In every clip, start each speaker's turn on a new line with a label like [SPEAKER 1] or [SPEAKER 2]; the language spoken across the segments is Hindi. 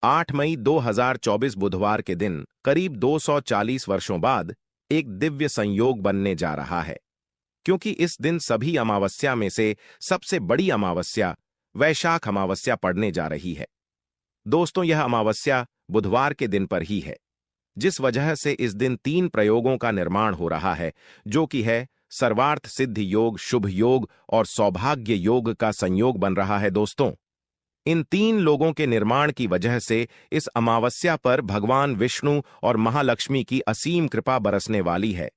[SPEAKER 1] 8 मई 2024 बुधवार के दिन करीब 240 वर्षों बाद एक दिव्य संयोग बनने जा रहा है, क्योंकि इस दिन सभी अमावस्या में से सबसे बड़ी अमावस्या वैशाख अमावस्या पड़ने जा रही है। दोस्तों, यह अमावस्या बुधवार के दिन पर ही है, जिस वजह से इस दिन 3 प्रयोगों का निर्माण हो रहा है, जो कि है सर्वार्थ सिद्धि योग, शुभ योग और सौभाग्य योग का संयोग बन रहा है। दोस्तों, इन 3 लोगों के निर्माण की वजह से इस अमावस्या पर भगवान विष्णु और महालक्ष्मी की असीम कृपा बरसने वाली है।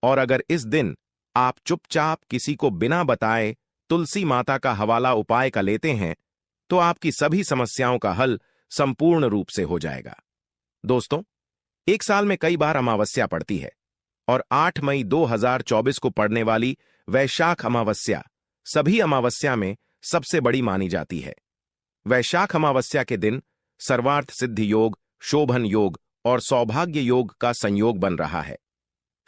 [SPEAKER 1] और अगर इस दिन आप चुपचाप किसी को बिना बताए तुलसी माता का हवाला उपाय का लेते हैं, तो आपकी सभी समस्याओं का हल संपूर्ण रूप से हो जाएगा। दोस्तों, एक साल में कई बार अमावस्या पड़ती है और 8 मई 2024 को पड़ने वाली वैशाख अमावस्या सभी अमावस्या में सबसे बड़ी मानी जाती है। वैशाख अमावस्या के दिन सर्वार्थ सिद्धि योग, शोभन योग और सौभाग्य योग का संयोग बन रहा है।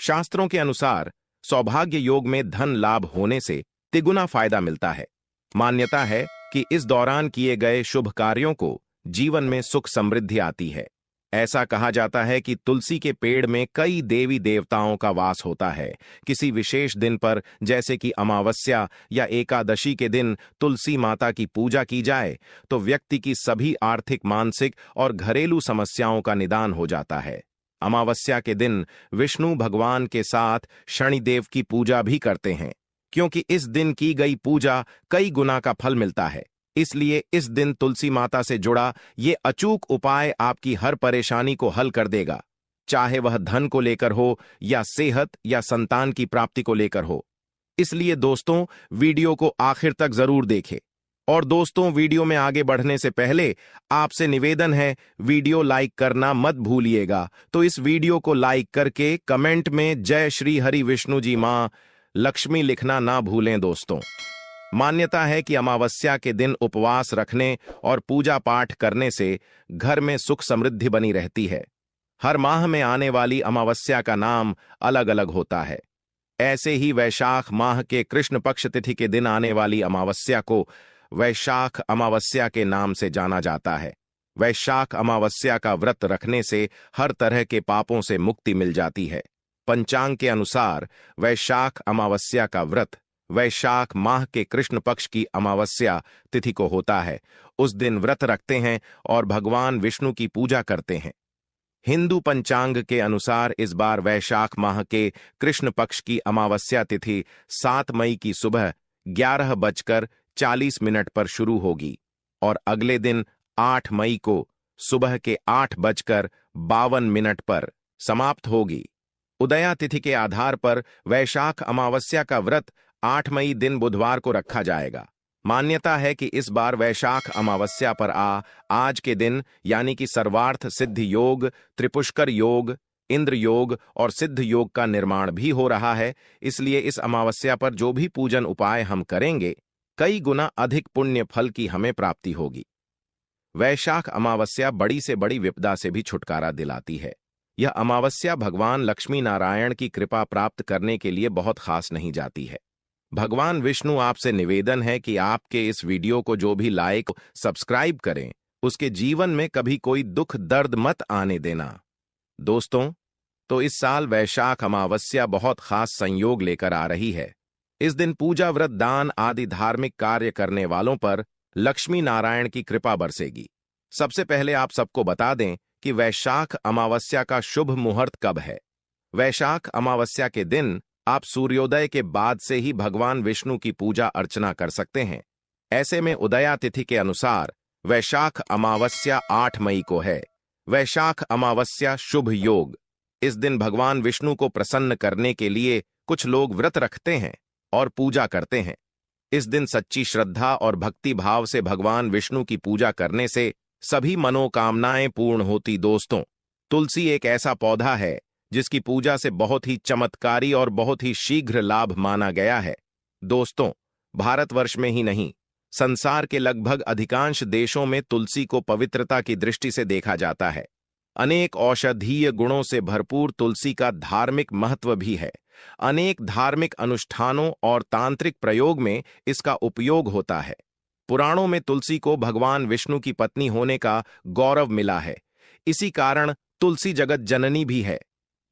[SPEAKER 1] शास्त्रों के अनुसार सौभाग्य योग में धन लाभ होने से तिगुना फायदा मिलता है। मान्यता है कि इस दौरान किए गए शुभ कार्यों को जीवन में सुख समृद्धि आती है। ऐसा कहा जाता है कि तुलसी के पेड़ में कई देवी देवताओं का वास होता है। किसी विशेष दिन पर, जैसे कि अमावस्या या एकादशी के दिन तुलसी माता की पूजा की जाए तो व्यक्ति की सभी आर्थिक, मानसिक और घरेलू समस्याओं का निदान हो जाता है। अमावस्या के दिन विष्णु भगवान के साथ शनिदेव की पूजा भी करते हैं, क्योंकि इस दिन की गई पूजा कई गुना का फल मिलता है। इसलिए इस दिन तुलसी माता से जुड़ा ये अचूक उपाय आपकी हर परेशानी को हल कर देगा, चाहे वह धन को लेकर हो या सेहत या संतान की प्राप्ति को लेकर हो। इसलिए दोस्तों, वीडियो को आखिर तक जरूर देखें। और दोस्तों, वीडियो में आगे बढ़ने से पहले आपसे निवेदन है, वीडियो लाइक करना मत भूलिएगा। तो इस वीडियो को लाइक करके कमेंट में जय श्री हरि विष्णु जी मां लक्ष्मी लिखना ना भूलें। दोस्तों, मान्यता है कि अमावस्या के दिन उपवास रखने और पूजा पाठ करने से घर में सुख समृद्धि बनी रहती है। हर माह में आने वाली अमावस्या का नाम अलग अलग होता है। ऐसे ही वैशाख माह के कृष्ण पक्ष तिथि के दिन आने वाली अमावस्या को वैशाख अमावस्या के नाम से जाना जाता है। वैशाख अमावस्या का व्रत रखने से हर तरह के पापों से मुक्ति मिल जाती है। पंचांग के अनुसार वैशाख अमावस्या का व्रत वैशाख माह के कृष्ण पक्ष की अमावस्या तिथि को होता है। उस दिन व्रत रखते हैं और भगवान विष्णु की पूजा करते हैं। हिंदू पंचांग के अनुसार इस बार वैशाख माह के कृष्ण पक्ष की अमावस्या तिथि 7 मई की सुबह 11:40 पर शुरू होगी और अगले दिन 8 मई को सुबह के 8:52 पर समाप्त होगी। उदया तिथि के आधार पर वैशाख अमावस्या का व्रत 8 मई दिन बुधवार को रखा जाएगा। मान्यता है कि इस बार वैशाख अमावस्या पर आज के दिन यानी कि सर्वार्थ सिद्धि योग, त्रिपुष्कर योग, इंद्र योग और सिद्ध योग का निर्माण भी हो रहा है। इसलिए इस अमावस्या पर जो भी पूजन उपाय हम करेंगे, कई गुना अधिक पुण्य फल की हमें प्राप्ति होगी। वैशाख अमावस्या बड़ी से बड़ी विपदा से भी छुटकारा दिलाती है। यह अमावस्या भगवान लक्ष्मी नारायण की कृपा प्राप्त करने के लिए बहुत खास नहीं जाती है। भगवान विष्णु आपसे निवेदन है कि आपके इस वीडियो को जो भी लाइक, सब्सक्राइब करें, उसके जीवन में कभी कोई दुख दर्द मत आने देना। दोस्तों, तो इस साल वैशाख अमावस्या बहुत खास संयोग लेकर आ रही है। इस दिन पूजा, व्रत, दान आदि धार्मिक कार्य करने वालों पर लक्ष्मी नारायण की कृपा बरसेगी। सबसे पहले आप सबको बता दें कि वैशाख अमावस्या का शुभ मुहूर्त कब है। वैशाख अमावस्या के दिन आप सूर्योदय के बाद से ही भगवान विष्णु की पूजा अर्चना कर सकते हैं। ऐसे में उदया तिथि के अनुसार वैशाख अमावस्या 8 मई को है। वैशाख अमावस्या शुभ योग। इस दिन भगवान विष्णु को प्रसन्न करने के लिए कुछ लोग व्रत रखते हैं और पूजा करते हैं। इस दिन सच्ची श्रद्धा और भक्ति भाव से भगवान विष्णु की पूजा करने से सभी मनोकामनाएं पूर्ण होती। दोस्तों, तुलसी एक ऐसा पौधा है जिसकी पूजा से बहुत ही चमत्कारी और बहुत ही शीघ्र लाभ माना गया है। दोस्तों, भारतवर्ष में ही नहीं, संसार के लगभग अधिकांश देशों में तुलसी को पवित्रता की दृष्टि से देखा जाता है। अनेक औषधीय गुणों से भरपूर तुलसी का धार्मिक महत्व भी है। अनेक धार्मिक अनुष्ठानों और तांत्रिक प्रयोग में इसका उपयोग होता है। पुराणों में तुलसी को भगवान विष्णु की पत्नी होने का गौरव मिला है। इसी कारण तुलसी जगत जननी भी है।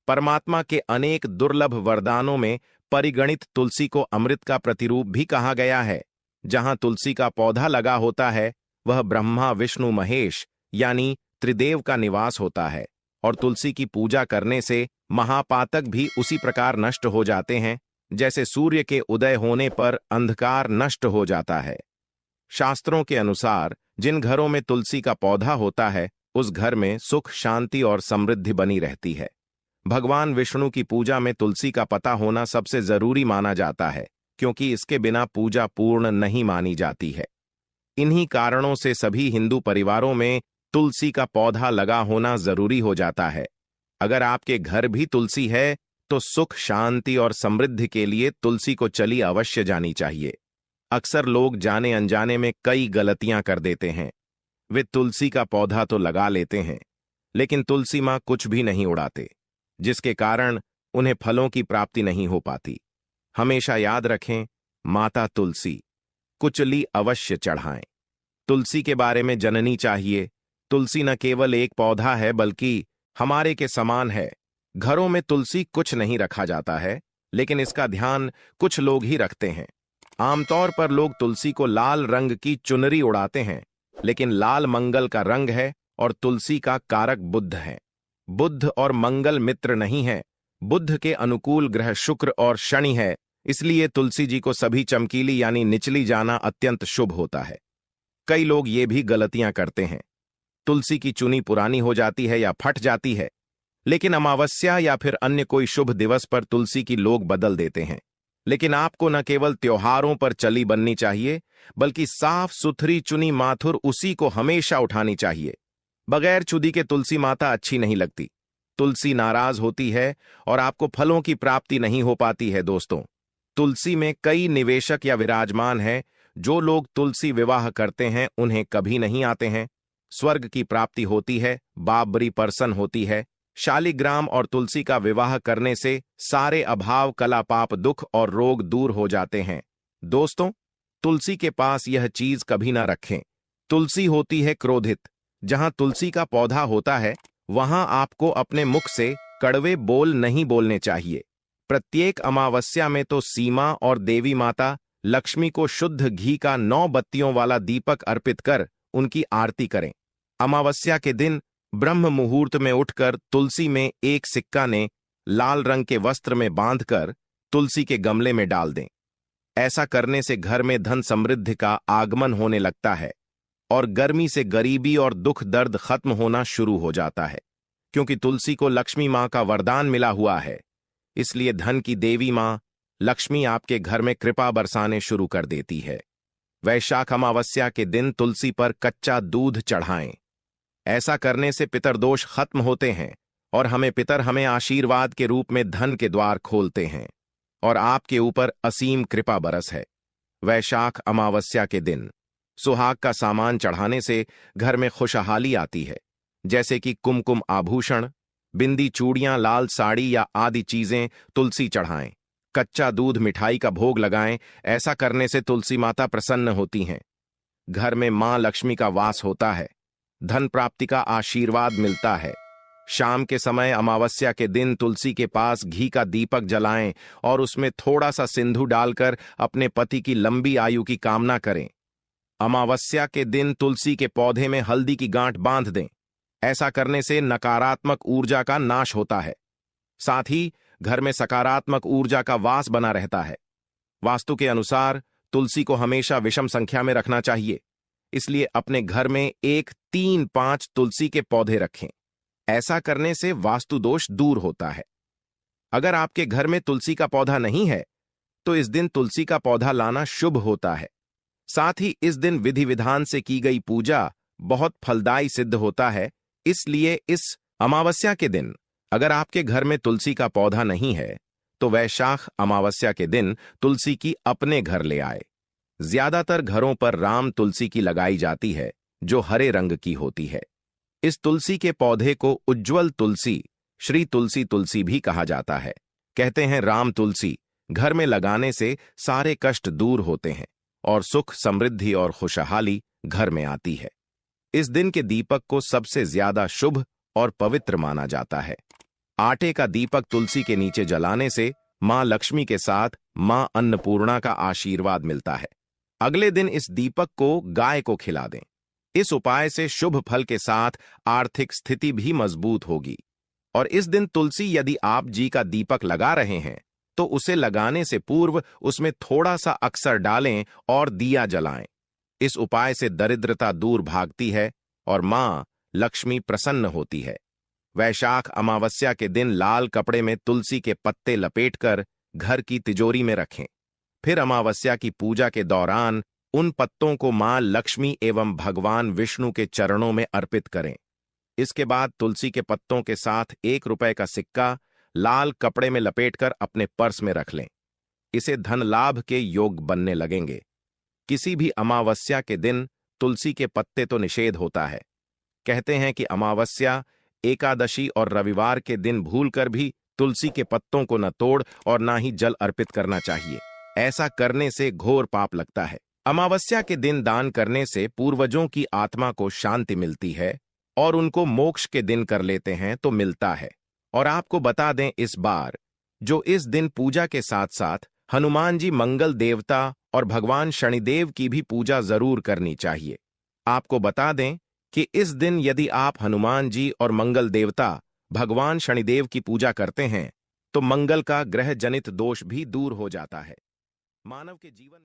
[SPEAKER 1] परमात्मा के अनेक दुर्लभ वरदानों में परिगणित तुलसी को अमृत का प्रतिरूप भी कहा गया है। जहां तुलसी का पौधा लगा होता है वह ब्रह्मा विष्णु महेश यानी त्रिदेव का निवास होता है, और तुलसी की पूजा करने से महापातक भी उसी प्रकार नष्ट हो जाते हैं जैसे सूर्य के उदय होने पर अंधकार नष्ट हो जाता है। शास्त्रों के अनुसार जिन घरों में तुलसी का पौधा होता है उस घर में सुख शांति और समृद्धि बनी रहती है। भगवान विष्णु की पूजा में तुलसी का पता होना सबसे जरूरी माना जाता है, क्योंकि इसके बिना पूजा पूर्ण नहीं मानी जाती है। इन्हीं कारणों से सभी हिंदू परिवारों में तुलसी का पौधा लगा होना जरूरी हो जाता है। अगर आपके घर भी तुलसी है तो सुख शांति और समृद्धि के लिए तुलसी को चली अवश्य जानी चाहिए। अक्सर लोग जाने अनजाने में कई गलतियां कर देते हैं। वे तुलसी का पौधा तो लगा लेते हैं, लेकिन तुलसी मां कुछ भी नहीं उड़ाते, जिसके कारण उन्हें फलों की प्राप्ति नहीं हो पाती। हमेशा याद रखें, माता तुलसी कुचली अवश्य चढ़ाएं। तुलसी के बारे में जननी चाहिए। तुलसी न केवल एक पौधा है बल्कि हमारे के समान है। घरों में तुलसी कुछ नहीं रखा जाता है, लेकिन इसका ध्यान कुछ लोग ही रखते हैं। आमतौर पर लोग तुलसी को लाल रंग की चुनरी उड़ाते हैं, लेकिन लाल मंगल का रंग है और तुलसी का कारक बुध है। बुध और मंगल मित्र नहीं है। बुध के अनुकूल ग्रह शुक्र और शनि है, इसलिए तुलसी जी को सभी चमकीली यानी निचली जाना अत्यंत शुभ होता है। कई लोग ये भी गलतियां करते हैं। तुलसी की चुनी पुरानी हो जाती है या फट जाती है, लेकिन अमावस्या या फिर अन्य कोई शुभ दिवस पर तुलसी की लोग बदल देते हैं। लेकिन आपको न केवल त्योहारों पर चली बननी चाहिए, बल्कि साफ सुथरी चुनी माथुर उसी को हमेशा उठानी चाहिए। बगैर चुदी के तुलसी माता अच्छी नहीं लगती। तुलसी नाराज होती है और आपको फलों की प्राप्ति नहीं हो पाती है। दोस्तों, तुलसी में कई निवेशक या विराजमान हैं। जो लोग तुलसी विवाह करते हैं उन्हें कभी नहीं आते हैं। स्वर्ग की प्राप्ति होती है, बाबरी प्रसन्न होती है। शालिग्राम और तुलसी का विवाह करने से सारे अभाव कला पाप दुख और रोग दूर हो जाते हैं। दोस्तों, तुलसी के पास यह चीज कभी ना रखें। तुलसी होती है क्रोधित। जहां तुलसी का पौधा होता है वहां आपको अपने मुख से कड़वे बोल नहीं बोलने चाहिए। प्रत्येक अमावस्या में तो सीमा और देवी माता लक्ष्मी को शुद्ध घी का 9 बत्तियों वाला दीपक अर्पित कर उनकी आरती करें। अमावस्या के दिन ब्रह्म मुहूर्त में उठकर तुलसी में एक सिक्का ने लाल रंग के वस्त्र में बांधकर तुलसी के गमले में डाल दें। ऐसा करने से घर में धन समृद्धि का आगमन होने लगता है और गर्मी से गरीबी और दुख दर्द खत्म होना शुरू हो जाता है। क्योंकि तुलसी को लक्ष्मी मां का वरदान मिला हुआ है, इसलिए धन की देवी मां लक्ष्मी आपके घर में कृपा बरसाने शुरू कर देती है। वैशाख अमावस्या के दिन तुलसी पर कच्चा दूध चढ़ाएं। ऐसा करने से पितरदोष खत्म होते हैं और पितर हमें आशीर्वाद के रूप में धन के द्वार खोलते हैं और आपके ऊपर असीम कृपा बरस है। वैशाख अमावस्या के दिन सुहाग का सामान चढ़ाने से घर में खुशहाली आती है, जैसे कि कुमकुम आभूषण, बिंदी, चूड़ियां, लाल साड़ी या आदि चीजें तुलसी चढ़ाएं। कच्चा दूध, मिठाई का भोग लगाएं। ऐसा करने से तुलसी माता प्रसन्न होती हैं। घर में मां लक्ष्मी का वास होता है। धन प्राप्ति का आशीर्वाद मिलता है। शाम के समय अमावस्या के दिन तुलसी के पास घी का दीपक जलाएं और उसमें थोड़ा सा सिंधु डालकर अपने पति की लंबी आयु की कामना करें। अमावस्या के दिन तुलसी के पौधे में हल्दी की गांठ बांध दें। ऐसा करने से नकारात्मक ऊर्जा का नाश होता है। साथ ही घर में सकारात्मक ऊर्जा का वास बना रहता है। वास्तु के अनुसार तुलसी को हमेशा विषम संख्या में रखना चाहिए, इसलिए अपने घर में 1, 3, 5 तुलसी के पौधे रखें। ऐसा करने से वास्तु दोष दूर होता है। अगर आपके घर में तुलसी का पौधा नहीं है तो इस दिन तुलसी का पौधा लाना शुभ होता है। साथ ही इस दिन विधि विधान से की गई पूजा बहुत फलदायी सिद्ध होता है। इसलिए इस अमावस्या के दिन अगर आपके घर में तुलसी का पौधा नहीं है तो वैशाख अमावस्या के दिन तुलसी की अपने घर ले आए। ज्यादातर घरों पर राम तुलसी की लगाई जाती है, जो हरे रंग की होती है। इस तुलसी के पौधे को उज्ज्वल तुलसी, श्री तुलसी तुलसी भी कहा जाता है। कहते हैं राम तुलसी घर में लगाने से सारे कष्ट दूर होते हैं और सुख, समृद्धि और खुशहाली घर में आती है। इस दिन के दीपक को सबसे ज्यादा शुभ और पवित्र माना जाता है। आटे का दीपक तुलसी के नीचे जलाने से मां लक्ष्मी के साथ मां अन्नपूर्णा का आशीर्वाद मिलता है। अगले दिन इस दीपक को गाय को खिला दें। इस उपाय से शुभ फल के साथ आर्थिक स्थिति भी मजबूत होगी। और इस दिन तुलसी यदि आप जी का दीपक लगा रहे हैं तो उसे लगाने से पूर्व उसमें थोड़ा सा अक्सर डालें और दिया जलाएं। इस उपाय से दरिद्रता दूर भागती है और मां लक्ष्मी प्रसन्न होती है। वैशाख अमावस्या के दिन लाल कपड़े में तुलसी के पत्ते लपेटकर घर की तिजोरी में रखें। फिर अमावस्या की पूजा के दौरान उन पत्तों को मां लक्ष्मी एवं भगवान विष्णु के चरणों में अर्पित करें। इसके बाद तुलसी के पत्तों के साथ 1 रुपए का सिक्का लाल कपड़े में लपेटकर अपने पर्स में रख लें। इसे धन लाभ के योग बनने लगेंगे। किसी भी अमावस्या के दिन तुलसी के पत्ते तो निषेध होता है। कहते हैं कि अमावस्या, एकादशी और रविवार के दिन भूलकर भी तुलसी के पत्तों को न तोड़ और ना ही जल अर्पित करना चाहिए। ऐसा करने से घोर पाप लगता है। अमावस्या के दिन दान करने से पूर्वजों की आत्मा को शांति मिलती है और उनको मोक्ष के दिन कर लेते हैं तो मिलता है। और आपको बता दें इस बार जो इस दिन पूजा के साथ साथ हनुमान जी, मंगल देवता और भगवान शनिदेव की भी पूजा जरूर करनी चाहिए। आपको बता दें कि इस दिन यदि आप हनुमान जी और मंगल देवता भगवान शनिदेव की पूजा करते हैं तो मंगल का ग्रह जनित दोष भी दूर हो जाता है। मानव के जीवन